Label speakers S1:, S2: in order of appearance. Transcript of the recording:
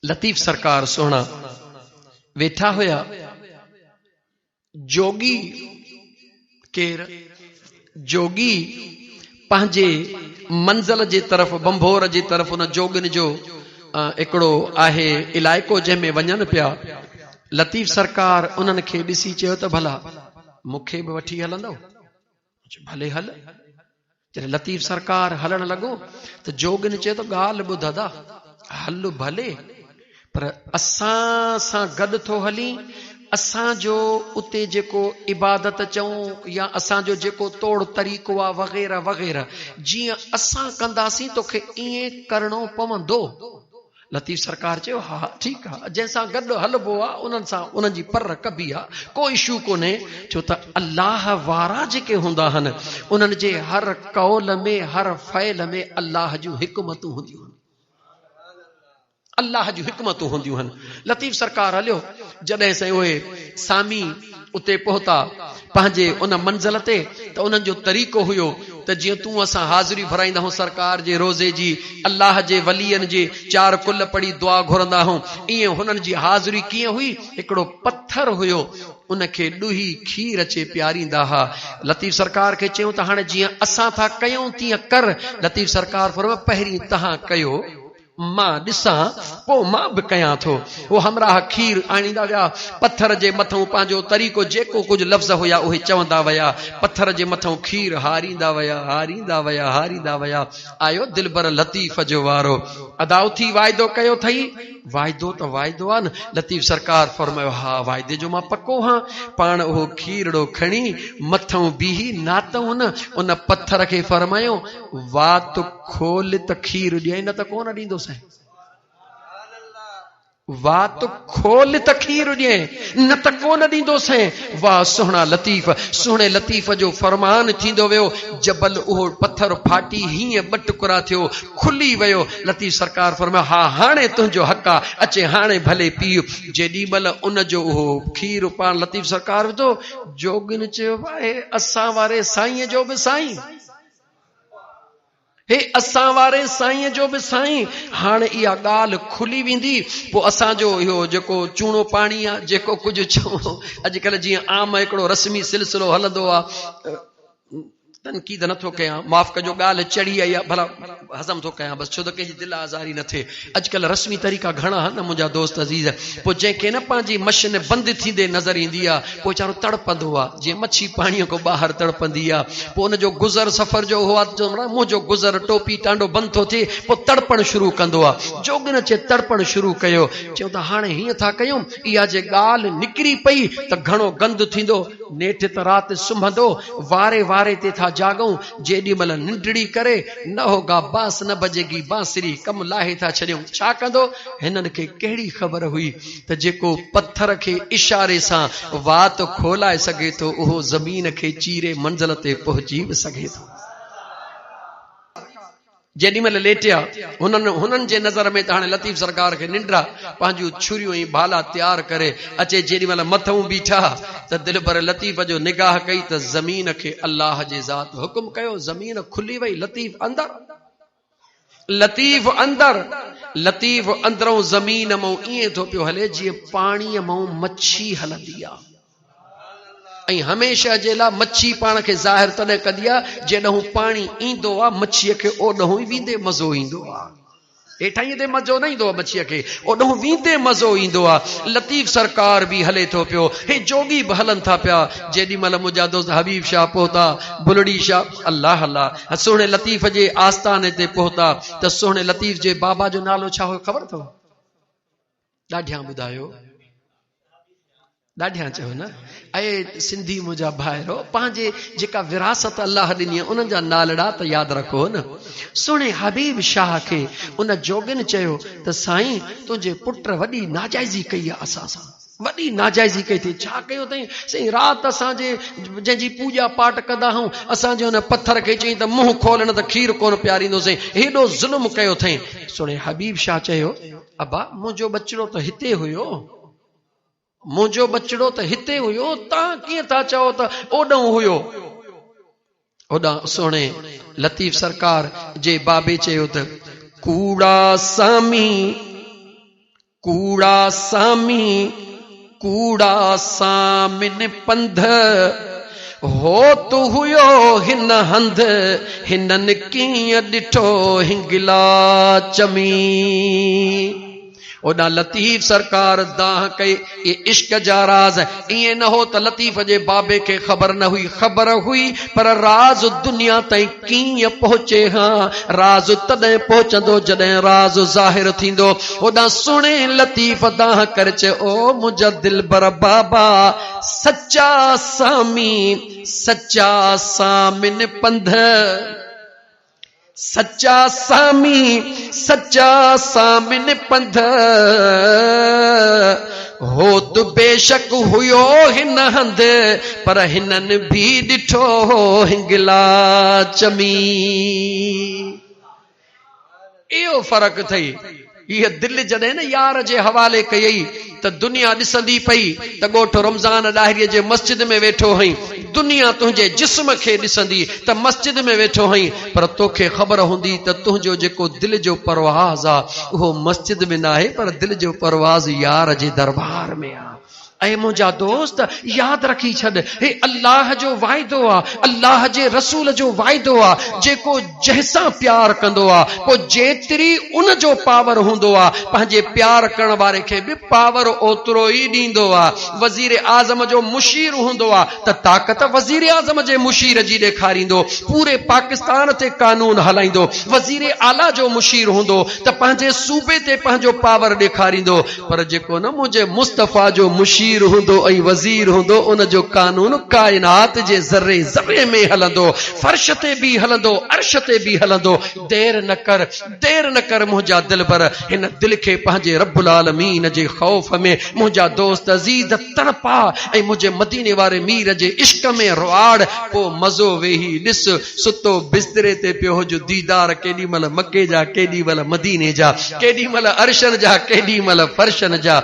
S1: लतीफ सरकार सोना वेठा हुया। जोगी केर जोगी पंहिंजे मंज़िल जे तरफ़ बंभोर जे तरफ़ उन जोगिन जो एकड़ो आहे इलाइक़ो जंहिंमें वञनि पिया। लतीफ सरकार उन्हनि खे ॾिसी चयो त भला मूंखे बि वठी हलंदो? भले हल। जॾहिं लतीफ सरकार हलण लॻो त जोगिन चयो त ॻाल्हि ॿुध दादा, हल भले, पर असां सां गॾु थो हली। असांजो उते जेको इबादत चऊं या असांजो जेको तौर तरीक़ो आहे वग़ैरह वग़ैरह, जीअं असां कंदासीं तोखे ईअं करणो पवंदो। लतीफ सरकार चयो हा ठीकु आहे, जंहिंसां गॾु हलबो आहे उन्हनि सां उन्हनि जी पर कबी आहे, को इशू कोन्हे। छो त अल्लाह वारा जेके हूंदा आहिनि उन्हनि जे हर कौल में हर फ़इल में अल्लाह जूं हिकमतूं हूंदियूं आहिनि, अल्लाह जूं हिकमतूं हूंदियूं आहिनि। लतीफ सरकार हलियो। जॾहिं साईं उहे सामी उते पहुता पंहिंजे उन मंज़िल ते, त उन्हनि जो तरीक़ो हुयो त जीअं तूं असां हाज़िरी भराईंदा आहियूं सरकार जे रोज़े जी, अल्लाह जे वलीअनि जे 4 कुल पढ़ी दुआ घुरंदा आहियूं, ईअं हुननि जी हाज़िरी कीअं हुई? हिकिड़ो पत्थर हुयो, उनखे ॾुही खीर अचे प्यारींदा हुआ। लतीफ सरकार खे चयूं त हाणे जीअं असां था कयूं तीअं कर। लतीफ सरकार फरमायो पहिरीं तव्हां कयो, मां ॾिसां, पोइ मां बि कयां थो। वो हमराह खीर आणींदा विया, पत्थर जे मथां पंहिंजो तरीक़ो जेको कुझु लफ़्ज़ हुया उहे चवंदा विया, पत्थर जे मथां खीर हारींदा विया, हारींदा विया, हारींदा विया। आयो दिलबर लतीफ़ जो वारो, अदा उथी वाइदो कयो अथई। वाइदो त वाइदो आहे न। लतीफ सरकार फरमायो हा वाइदे जो मां पको हां। पाण उहो खीरड़ो खणी मथां बीही नातऊं न, उन पत्थर खे फरमायो वात खोल त खीर ॾियई, न त कोन ॾींदोसि। वात खोल त खीर ॾिए, न त कोन ॾींदोसि। वाह सुहिणा लतीफ़, सुहिणे लतीफ़ जो फरमान थींदो वियो। जबल उहो पत्थर फाटी हीअं ॿ टुकड़ा थियो, खुली वियो। लतीफ़ सरकार फरमायो हा हाणे तुंहिंजो हक़ आहे, अचे हाणे भले पीउ। जेॾी महिल उन जो उहो खीर पाण लतीफ़ सरकार विधो, जोगिन चयो भाई असां वारे साईं जो बि साईं, हे असां वारे साईं जो बि साईं। हाणे इहा ॻाल्हि खुली वेंदी, पोइ असांजो इहो जेको चूणो पाणी आहे, जेको कुझु चऊं अॼुकल्ह जीअं आम हिकिड़ो रस्मी सिलसिलो हलंदो आहे, तनक़ीद नथो कयां, माफ़ कजो, ॻाल्हि चढ़ी आई आहे, भला हज़म थो कयां बसि, छो त कंहिंजी दिलि आज़ारी न थिए। अॼुकल्ह रस्मी तरीक़ा घणा आहिनि न मुंहिंजा दोस्त अज़ीज़। पोइ जंहिंखे न पंहिंजी मशीन बंदि थींदे नज़र ईंदी आहे, पोइ वीचारो तड़पंदो आहे, जीअं मच्छी पाणीअ खां ॿाहिरि तड़पंदी आहे। पोइ उनजो गुज़र सफ़र जो हो आहे, मुंहिंजो गुज़र टोपी टांडो बंदि थो थिए, पोइ तड़पण शुरू कंदो आहे। जोगिन चे तड़पण शुरू कयो, चयूं त हाणे हीअं था कयूं, इहा जे ॻाल्हि निकिरी पई त घणो गंद थींदो, नेठि त राति सुम्हंदो, वारे वारे ते था जागूं। जेॾी महिल निंडड़ी करे न होगा बांस न बजेगी बांसुरी, कम लाहे था छॾियूं। छा कंदो? हिननि खे कहिड़ी ख़बर हुई त जेको पत्थर खे इशारे सां वात खोलाए सघे थो, उहो ज़मीन खे चीरे मंज़िल ते पहुची बि सघे थो। जेॾी महिल लेटिया, हुननि जे नज़र में त हाणे लतीफ़ सरकार खे निंड आहे, पंहिंजूं छुरियूं ऐं भाला तयार करे अचे। जेॾी महिल मथऊं बीठा त दिलबर लतीफ़ जो निगाह कई त ज़मीन खे अल्लाह जे ज़ात हुकुम कयो, ज़मीन खुली वई। लतीफ़ अंदर, लतीफ़ अंदर, लतीफ़ अंदरों ज़मीन मां ईअं थो पियो हले जीअं पाणीअ मां मच्छी हलंदी आहे। ऐं हमेशह जे लाइ मच्छी पाण खे ज़ाहिर तॾहिं कंदी आहे जेॾहूं पाणी ईंदो आहे, मच्छीअ खे ओॾहूं ई वेंदे मज़ो ईंदो आहे। हेठां ते मज़ो न ईंदो आहे मच्छीअ खे, ओॾहूं वेंदे मज़ो ईंदो आहे। लतीफ़ सरकार बि हले थो पियो, हे जोगी बि हलनि था पिया। जेॾी महिल मुंहिंजा दोस्त हबीब शाह पहुता, बुलड़ी शाह, अल्लाह अल्लाह, सुहिणे लतीफ़ जे आस्थाने ते पहुता, त सुहिणे लतीफ़ जे बाबा जो नालो छा हुयो ख़बर अथव? ॾाढियां ॿुधायो, ॾाढियां चयो न। ऐं सिंधी मुंहिंजा भाइरो, पंहिंजे जेका विरासत अल्लाह ॾिनी आहे उन्हनि जा नालड़ा त यादि रखो न। सुहिणे हबीब शाह खे उन जोगिन चयो त साईं तुंहिंजे पुट वॾी नाजाइज़ी कई आहे असां सां, वॾी नाजाइज़ी कई अथई। छा कयो अथई? साईं राति असांजे जंहिंजी पूॼा पाठ कंदा आहियूं, असांजे हुन पत्थर खे चई त मुंहुं खोल न त खीर कोन पियारींदोसीं, हेॾो ज़ुल्म कयो अथई। सुहिणे हबीब शाह चयो अबा मुंहिंजो बचिड़ो त हिते हुयो, मुंहिंजो बचिड़ो त हिते हुयो, तव्हां कीअं था चओ त ओॾऊं हुयो? ओॾा सोणे लतीफ़ सरकार जे बाबे चयो त कूड़ा सामी कूड़ा सामिन पंध हो तू हुयो हिन हंध हिनन कीअं ॾिठो हिंगला चमी। ओॾा लतीफ़ सरकार दाह कई ये इश्क जा राज इएं न हो त लतीफ़ जे बाबे खे ख़बर न हुई, ख़बर हुई पर राज दुनिया ताईं कीअं पहुचे हां, राज तॾहिं पहुचंदो जॾहिं राज ज़ाहिर थींदो। ओॾा सुणे लतीफ़ दाह करे चयो ओ मुंहिंजा दिलबर बाबा सच्चा सामिन पंध सच्चा सामिन पंध हो तू बेशक हुयो हिन हंध पर हिनन भी ॾिठो हिंगला चमी। इहो फ़र्क़ु थई। हीअ दिल जॾहिं न यार जे हवाले कयई त दुनिया ॾिसंदी पई त ॻोठ रमज़ान ॾाहिरीअ जे मस्जिद में वेठो हई, दुनिया तुंहिंजे जिस्म खे ॾिसंदी त मस्जिद में वेठो हई, पर तोखे ख़बर हूंदी त तुंहिंजो जेको दिल जो परवाज़ आहे उहो मस्जिद में न आहे पर दिल जो परवाज़ यार जे दरबार में आहे। ऐं मुंहिंजा दोस्त यादि रखी छॾ, हे अल्लाह जो वाइदो आहे, अल्लाह जे रसूल जो वाइदो आहे, जेको जंहिंसां प्यार कंदो आहे पोइ जेतिरी उन जो पावर हूंदो आहे पंहिंजे प्यार करण वारे खे बि पावर ओतिरो ई ॾींदो आहे। वज़ीर आज़म जो मुशीर हूंदो आहे त ताक़त वज़ीर आज़म जे मुशीर जी ॾेखारींदो, पूरे पाकिस्तान ते कानून हलाईंदो। वज़ीर आला जो मुशीर हूंदो त पंहिंजे सूबे ते पंहिंजो पावर ॾेखारींदो, पर जेको न मुंहिंजे मुस्तफ़ा जो मुशीर हूंदो ऐं वज़ीर हूंदो उन जो कानून काइनात जे ज़र्रे ज़र्रे में हलंदो, फर्श ते भी हलंदो, अर्श ते भी हलंदो। देर न कर मुंहिंजा दिलबर, हिन दिल खे पंहिंजे रब्बुल आलमीन जे ख़ौफ़ में मुंहिंजा दोस्त अज़ीज़ तड़पा ऐं मुंहिंजे मदीने वारे मीर जे इश्क में रुआड़। पोइ मज़ो वेही ॾिस सुतो बिस्तरे ते पियो हुज दीदार केॾी महिल मके जा, केॾी महिल मदीने जा, केॾी महिल अर्शन जा, केॾी महिल फर्शन जा।